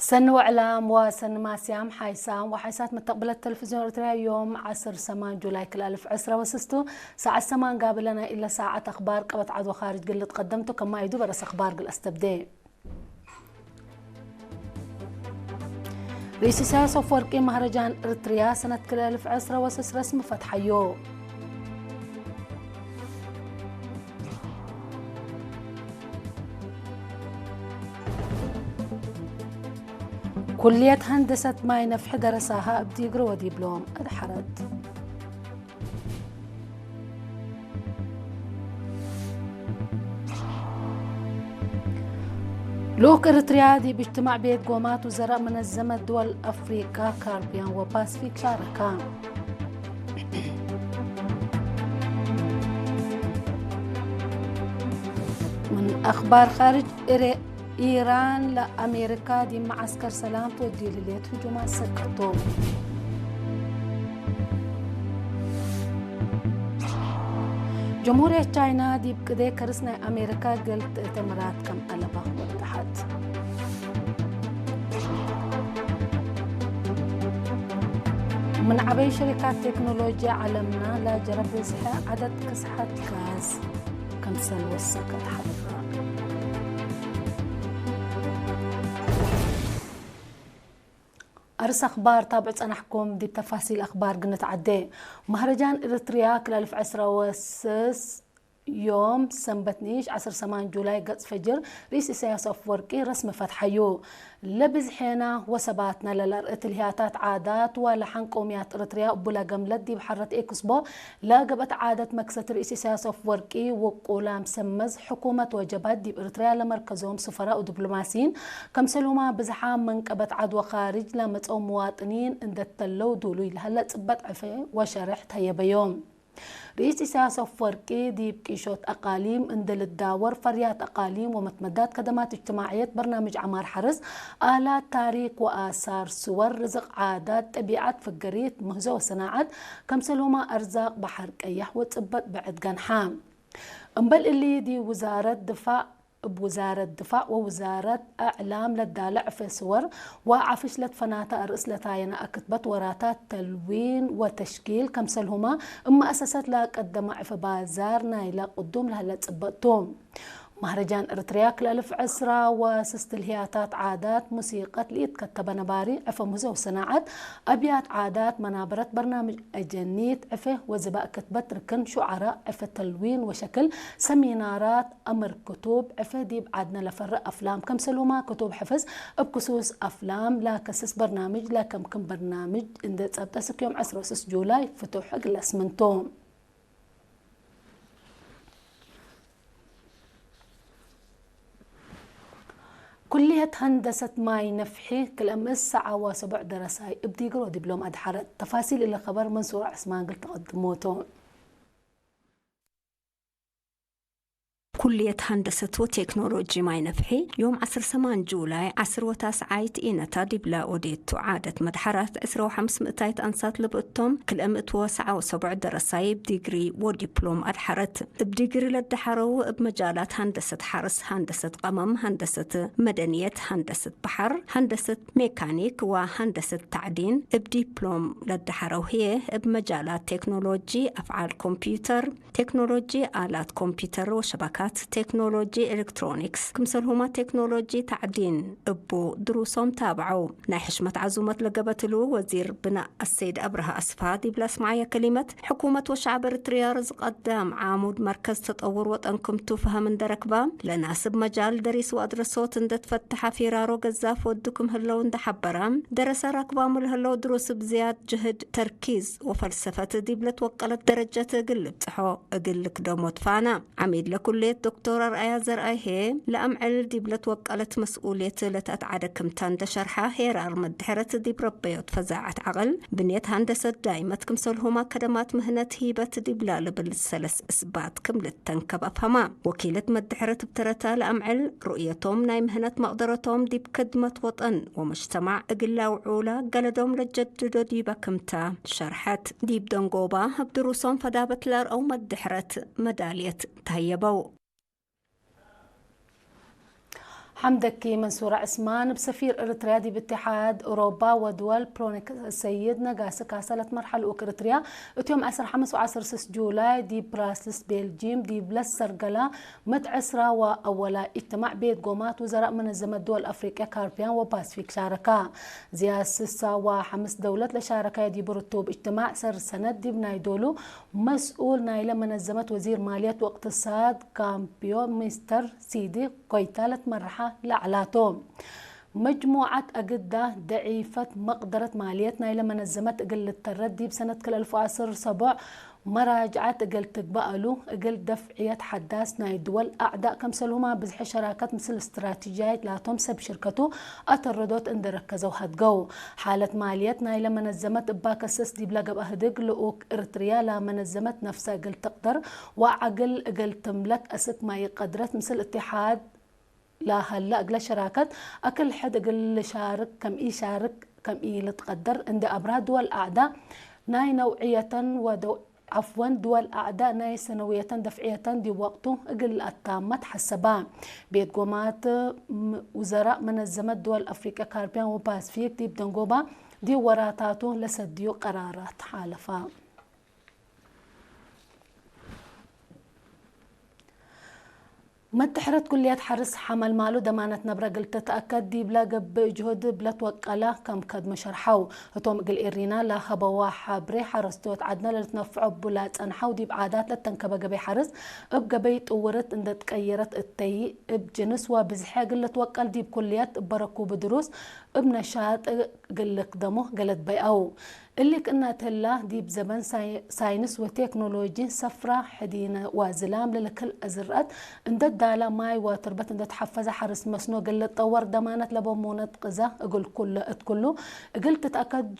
سن وإعلام وسن ماسيام حيسام وحيسات متقبلة التلفزيون الإرتريا يوم 10 سمان جولاي كل 1010 ساعة سمان قابلنا إلا ساعة أخبار قبط عدو خارج قلت قدمته كما يدو برس أخبار قل أستبدي رئيس سياسة فورقي مهرجان إرتريا سنة كل 1010 رسم فتح يوم كلية هندسة ماي نفح درسها بديجري ودبلوم أدحرت لوك إرتريادي باجتماع بيت قومات وزراء منظمة دول أفريقيا كاربيان وباسفيك شاركا من أخبار خارج إيران لأمريكا دي معسكر سلام تودي لليت هجومات سكتو جمهورية تشاينا دي بكده كرسنا أمريكا قلت اتمرات كم ألبا واتحد من عبي شركات تكنولوجيا عالمنا لا جرب يزحى عدد كسحات كاز كنسل والسكت حضرها أرس أخبار تابعت أنا أحكم دي تفاصيل أخبار قلت عدي مهرجان إرتريا كل 1010 يوم سنبتنيش 10 سمان جولاي قد فجر رئيس سياسة أفورقي رسم فتحيو لبز حينا وسباتنا للرئة الهياتات عادات ولحن قوميات إرتريا بولا قملت دي بحرة إكسبو لا قبت عادة مكسة رئيس سياسة أفورقي وقولا مسمز حكومة وجبات دي بإرتريا لمركزهم سفراء ودبلوماسيين كمسلوما بزحام من قبت عدوى خارج لمتقو مواطنين اندتلو دولو لهلا تبت عفي وشرحت هيا بيوم رئيس سياسة أفورقي دي بكيشوت أقاليم اندل الداور فريات أقاليم ومتمدات خدمات اجتماعية برنامج عمار حرس آلات تاريخ وآثار صور رزق عادات طبيعات فقريت مهزة وصناعات كمسلوما أرزاق بحر كيح وتثبت بعد قنحام انبل اللي دي وزارة دفاع بوزارة دفاع ووزارة أعلام للدالع في صور وعفش لتفناتا أرئيس لتاينا أكتبت وراتات تلوين وتشكيل كمسلهما أما أساسات لا قدم في بازار نايلا قدوم لها لتثبتهم مهرجان إرتريا كل 1010 وسست الهياتات عادات موسيقى ليت كتب نباري عفا مزو صناعات أبيات عادات منابرة برنامج أجنيت عفا وزباء كتبت ركن شعراء عفا تلوين وشكل سمينارات أمر كتب عفا ديب عادنا لفرق أفلام كم سلوما كتب حفظ بكسوس أفلام لا كسس برنامج لا كم برنامج اندت أبتسك يوم 10 جولاي فتوح حق الأسمنتوم كلية هندسة ماي نفحي كل أمس ساعة وسبع درساي ابدي قروا دبلوم أدحرت تفاصيل اللي خبر منصور عثمان قلت قدموتون كلية هندسة وتكنولوجي ماي نفحي يوم 10 سمان جولاي 10 إينتا دبلا أوديت عادة مدحرات 1500 أنسات لبقتهم كل أمت وسعة وسبع درساي بديجري ودبلوم أدحرت بديجري للدحرو بمجالات هندسة حرس هندسة قمم هندسة مدنية هندسة بحر هندسة ميكانيك وهندسة تعدين بدبلوم للدحرو هي بمجالات تكنولوجي أفعال كمبيوتر تكنولوجي آلات كمبيوتر وشبكات تكنولوجي إلكترونيكس كمسلهما تكنولوجي تعدين أبو دروسهم تابعوا ناحشمة عزومة لقبتلو وزير بناء السيد أبرهة أسفادي بلا معايا كلمة حكومة وشعب إرتريا رزق قدام عامود مركز تطور وطنكم توفها من دركبا لناسب مجال دريس وأدرسوت اندت فتحة في رارو قزاف ودكم هلو اند حبرام درس ركبا ملهلو دروس بزياد جهد تركيز وفلسفة ديبلت وقلت درجة قلب تحو أقلك دوموت فانا عميد لكلية دكتورة رأي زرأي هي لأمعل ديبلت وقالت مسؤولية لتأتعاد كمتان دشرحة هيرار مدحرة ديب ربيوت فزاعة عقل بنية هندسة دائمة كمسلهما كدمات مهنة هيبة ديبلال بالسلس إثبات كملت تنكب أفهما وكيلة مدحرة بترتا لأمعل رؤيتهم ناي مهنة مقدرتهم ديب كدمة وطن ومجتمع أقلا وعولا قلدهم لجدد ديبا كمتا شرحت ديب دنقوبا بدروسهم فدابت لار أو مدحرة مدالية تهيبو حمدكي منصورة عثمان بسفير إريتريا دي باتحاد أوروبا ودول برونيك السيد نقاس كاسلت مرحلة إريتريا اتيوم 15 و16 جولاي دي براسلس بلجيم دي بلس سرقلا متعسرة وأولا اجتماع بيت قومات وزراء منظمة دول أفريقيا كاربيان وباسفيك شاركا زياد سسا وحمس دولة لشاركة دي برتوب اجتماع سر سند دي بنايدولو مسؤول نايلة منظمة وزير مالية واقتصاد كامبيو مستر سيدي قيتالة مرحة لعلاتهم مجموعة أجدة ضعيفة مقدرة ماليتنا إلى منظمة أجل التردي بسنة كل 2017 مراجعة أجل تقبألو أجل دفعية حداث ناي دول أعداء كمسلهما بزح شراكات مثل استراتيجيات لا تمسب شركته أتردوت إن ركزوا هتقو حالة ماليتنا إلى منظمة باكسس دي بلاقب أهدق لأوك إرتريا لا منظمة نفسها أجل تقدر وعقل أجل تملك أسك ما يقدرت مثل اتحاد لا هلا أقل شراكات أكل حد أقل شارك كم إي شارك كم إي لتقدر عند أبراد دول أعداء ناي نوعية دول أعداء ناي سنوية دفعية دي وقته أقل التامة حسبا بيت قومات وزراء منظمة دول أفريقيا كاربيان وباسفيك دي بدنقوبة دي وراتاته لسديو قرارات حالفا متحرت كلية حرس حمل مالو دمانة نبرة قلت تتأكد دي بلا قب جهد بلا توقلا كم كد مشرحو هتوم قل إرينا لا هبوا حبري حرستوت عدنا لتنفعو بولات أنحو دي بعادات لتنكبا قبي حرس بقبي تقورت اند تقيرت التي بجنس وبزحي قلت توقل دي بكليات بركو بدروس بنشاط قلك دمو قلت بيأو اللي كنا تلا دي بزمن ساينس وتكنولوجي سفرة حدينة وزلام لكل أزرقات اند الدالة ماي وتربت اند تحفز حرس مسنو قلت طور دمانة لبمونة قزا اقول كله قلت تتأكد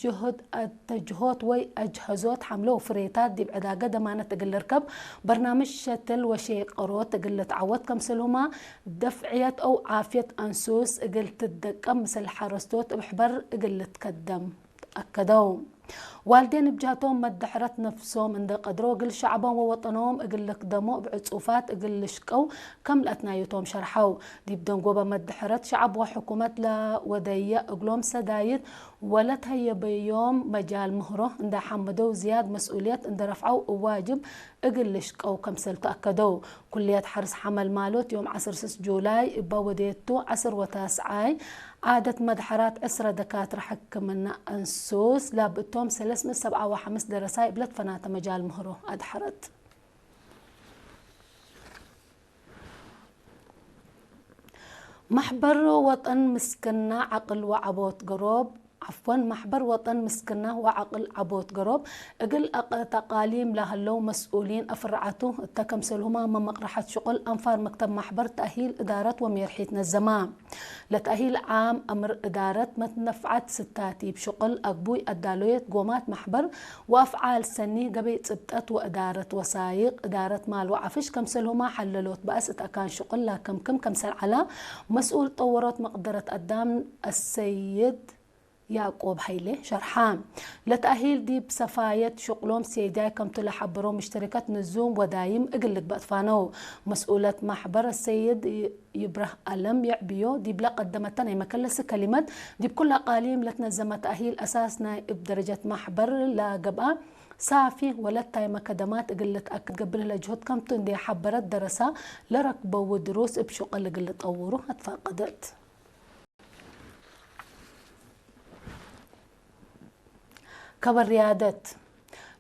جهود وي أجهزوت حملو فريتات دي بعداقة دمانة تقل ركب برنامج شتل وشي قروت قلت عود كمسلهما دفعية أو عافية أنسوس قلت تدقم مثل حرستوت بحبر قلت تقدم أكدوا والدين بجهتهم مدحرت نفسهم عند قدروا قل شعبهم ووطنهم اقل لك دمو بعصوفات اقل شقو كم لاتنايتهم شرحوا دي بدون قوبة مدحرت شعب وحكومات لا ودية اقلوم سدايد ولا تهي بيوم مجال مهره عند حمدوا زياد مسؤوليات عند رفعوا واجب اقل شقو كم سلت اكدوا كلية حرس حمل مالوت يوم 16 جولاي بوديتو 10 وتاسعاي عادة مدحرات أسرة دكاترة حكمنا أنسوس لابتهم 307 درساي بلد فنات مجال مهرو أدحرت محبر وطن مسكنا عقل وعبوت قروب محبر وطن مسكنه وعقل عبوت قروب اقل تقاليم لهلو مسؤولين افرعته التكمسلهما من مقرحة شغل انفار مكتب محبر تأهيل ادارة وميرحيتنا الزمان لتأهيل عام امر ادارة متنفعت ستاتي بشغل اقبوي الدالوية قومات محبر وافعال سني قبي تبتت وادارة وسايق ادارة مال وعفش كمسلهما حللوت بأس اتأكان شغل لا كمسل على مسؤول طورات مقدرة قدام السيد يعقوب حيلي شرحان لتأهيل دي بسفاية شغلهم سيداي كم تلحبروا مشتركات نزوم ودايم اقلك بأطفانو مسؤولة محبر السيد يبره ألم يعبيو دي بلا قدمتنا مكلس كلمات دي بكل قاليم لتنزم تأهيل أساسنا بدرجة محبر لا قبقى صافي ولا تايمة كدمات قلت أكد قبل لجهد كم تندي حبرت درسة لركبة ودروس بشغل قلت أورو اتفاقدت كبر ريادت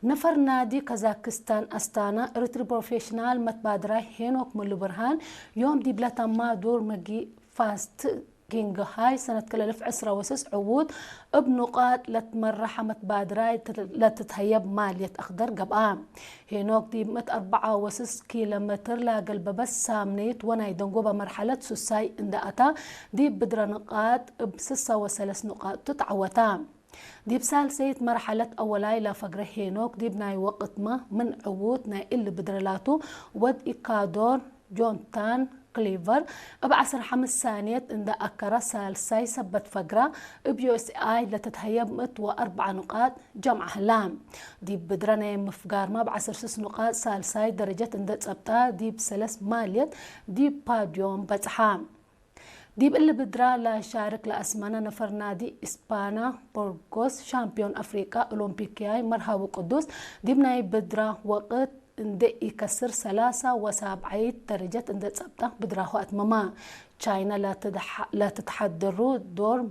نفر نادي كازاكستان أستانا إريتري بروفيشنال متبادرة هينوك ملو برهان يوم دي بلا تما دور مجي فاست جينغ هاي سنة كل 2010 عوود بنقاط لتمرحة متبادرة لا تتهيب مالية أخضر قبقام هينوك دي 4.6 كيلومتر لا قلب بس سامنيت وناي دنقوبة مرحلة سوساي انداتا دي بدر نقاط ب6 نقاط تتعوتام دي بسال سيت مرحلة أولاي لا فقره هينوك دي بناي وقت ما من عوودنا اللي بدرلاتو ود إكادور جونتان كليفر بعصر 5 ثانيات عند أكرا سالساي سبت فقرة بيو اس اي لتتهيب 4 نقاط جمع هلام دي بدرنا مفقار ما بعصر 6 نقاط سالساي درجة عند تسبتا دي بسلس ماليت دي باديوم بتحام ديب اللي بدرا لا شارك لأسمانا نفر نادي إسبانا بورغوس شامبيون أفريقيا أولمبيكياي مرهاب قدوس ديبناي بدرا وقت اندي يكسر 73 درجة اندي تصبته بدرا هو أتماما تشاينا لا تتحضروا دور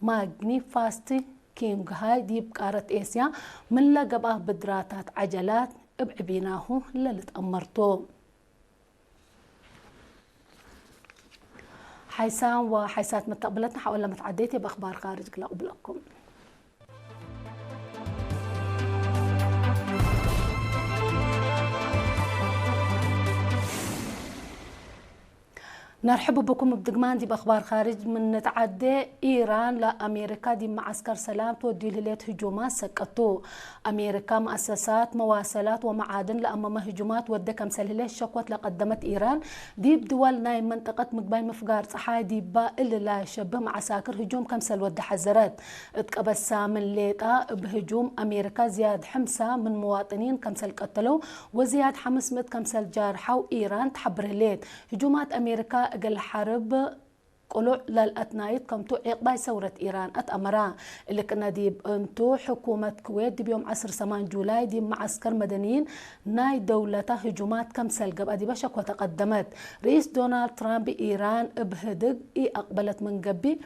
ماغني فاستي كينغ هاي ديب قارة إيسيا من لقبه بدراتات عجلات ابعبيناهو للتأمرتو حيسان وحيسات متقبلتنا حاولنا متعديتي بأخبار خارج لا أبلغكم. نرحب بكم بدقمان دي بأخبار خارج من نتعدي إيران لأمريكا دي معسكر سلام تودي لليت هجومات سكتو أمريكا مؤسسات مواصلات ومعادن لأمام هجومات ودكم سلهلة شكوت لقدمت إيران دي بدول ناي منطقة مقباي مفقار صحاي دي با اللي لا شبه معساكر هجوم كمسل ود حزرات اتقبسا من ليتا بهجوم أمريكا زياد حمسة من مواطنين كمسل قتلوا وزياد 500 كمسل جارحوا إيران تحبر ليت هجومات أمريكا قال حرب قلوع للأتنايت كمتو إقباي ثورة إيران أتأمرا اللي كنا ديب أنتو حكومة كويت دي بيوم 10 جولاي دي معسكر مدنيين ناي دولة هجومات كمسل قبل دي بشك وتقدمت رئيس دونالد ترامب إيران بهدق أقبلت من قبي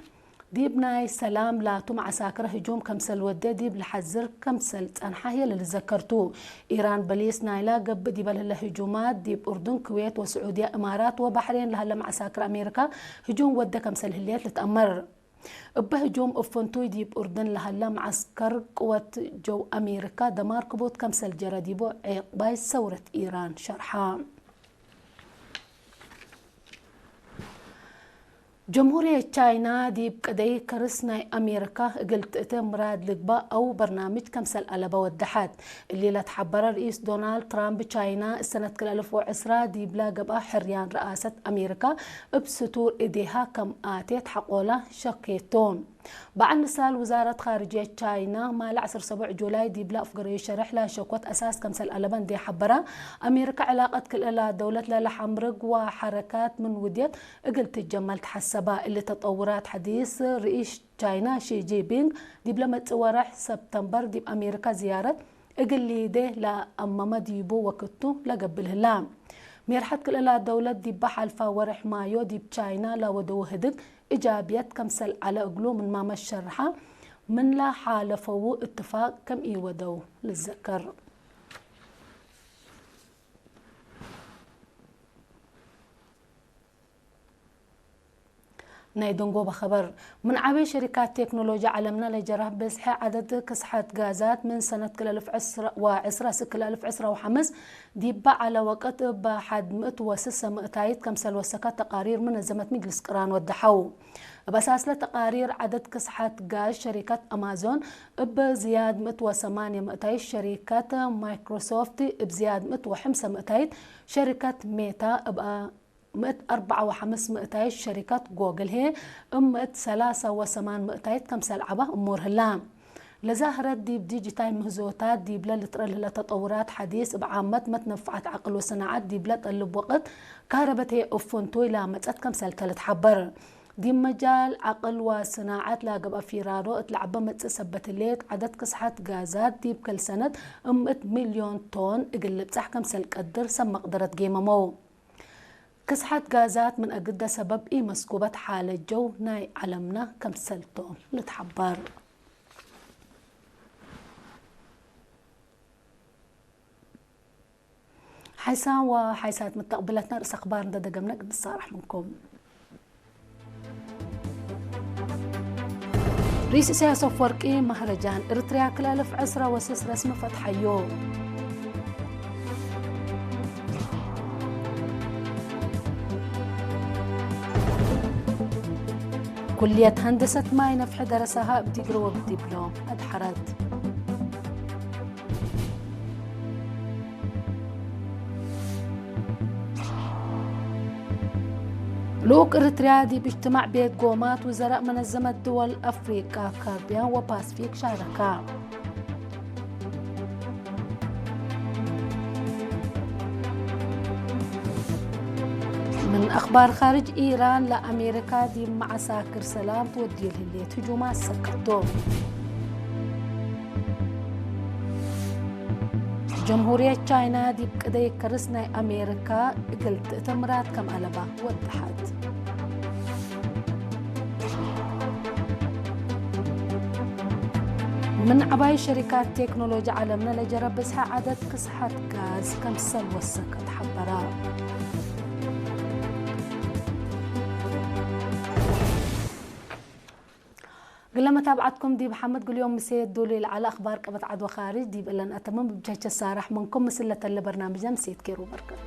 ديب ناي سلام لاتو معساكر هجوم كمسل ودي ديب لحزر كمسل تنحى هي اللي ذكرتو إيران بليس نايلا قب ديب لها هجومات ديب أردن كويت وسعودية إمارات وبحرين لها معساكر أمريكا هجوم ودي كمسل هليات لتأمر بهجوم أفنتو ديب أردن لها معسكر قوة جو أمريكا دمار كبوت كمسل جراديبو عقباي ثورة إيران شرحان جمهورية تشاينا دي بقدي كرسنا أمريكا قلت مراد لقبا أو برنامج كمسل ألبا ودحات اللي لا تحبر رئيس دونالد ترامب تشاينا السنة 2010 دي بلا قبا حريان رئاسة أمريكا بستور إيديها كم آتيت حقولا شقيتون بعد نسال وزارة خارجية تشاينا مال 10 جولاي دي بلا أفقري شرح لها شكوت أساس كمسل ألبان دي حبرا أمريكا علاقة كل دولة لا حمرق وحركات من وديت قلت تجمل تحسبها اللي تطورات حديث رئيس تشاينا شي جي بينغ دي بلا متورح سبتمبر دي بأمريكا زيارة اقل لي ده لا أمام ديبو وقتو لقبل هلام ميرحت كل دولة دي بحلفا ورح مايو دي بتشاينا لا ودو هدق إيجابيات كمسل على أقلو من ما الشرحة من لا حالفو اتفاق كم ودو للذكر نايدونغو بخبر من عبي شركات تكنولوجيا عالمنا لجرح بزح عدد كسحات غازات من سنة 2010 ديبا على وقت بحد 106 كمسل وسكات تقارير من نظمة مجلس قران ودحو بأساس لتقارير عدد كسحات غاز شركة أمازون بزياد 108 شركة مايكروسوفت بزياد 105 شركة ميتا بقى 154 شركات جوجل هي 308 كمسل عبا أمور هلام لظاهرة ديب ديجيتال مهزوتات ديب لتطور تطورات حديث بعامة ما تنفعت عقل وصناعات ديب لتقلب وقت كهربت هي أفنتوي لامتت كمسل 3 حبر دي مجال عقل وصناعات لاقب فيرارو اتلعبا متسبت الليت عدد كسحات غازات ديب كل سنة 100 مليون طن اقلب صح كمسل قدر سم قدرت جيممو كسحات غازات من أجد سبب إيه مسكوبة حالة جو ناي علمنا كمسل طن لتحبر حيسان وحيسات متقبلتنا رأس أخبار دقمنا قد الصارح منكم رئيس سياسة فرقي مهرجان إريتريا كلالف عسرة وسيس رسم فتح يوم كلية هندسة ماي نفح درسها بديجري وبدبلوم أدحرت لوك إريتريا دي باجتماع بيت قومات وزراء منظمة دول أفريقيا كاربيان وباسفيك شاركا من أخبار خارج إيران لأمريكا دي مع ساكر سلام تودي الهلية هجومات سكتوم. جمهورية تشاينا دي بقدي كرسنا أمريكا قلت تمرات كم ألبا وضحت. من عباي شركات تكنولوجيا عالمنا لجرب بسها عدد كسحات غاز كم سل وسكت حبرا. قلنا متابعتكم دي محمد قول يوم مسيد دولي على أخبار قبط عدوى خارج دي بقلنا أتمم بجهة السارح منكم مسلة اللي برنامج مسيد كيرو بركات.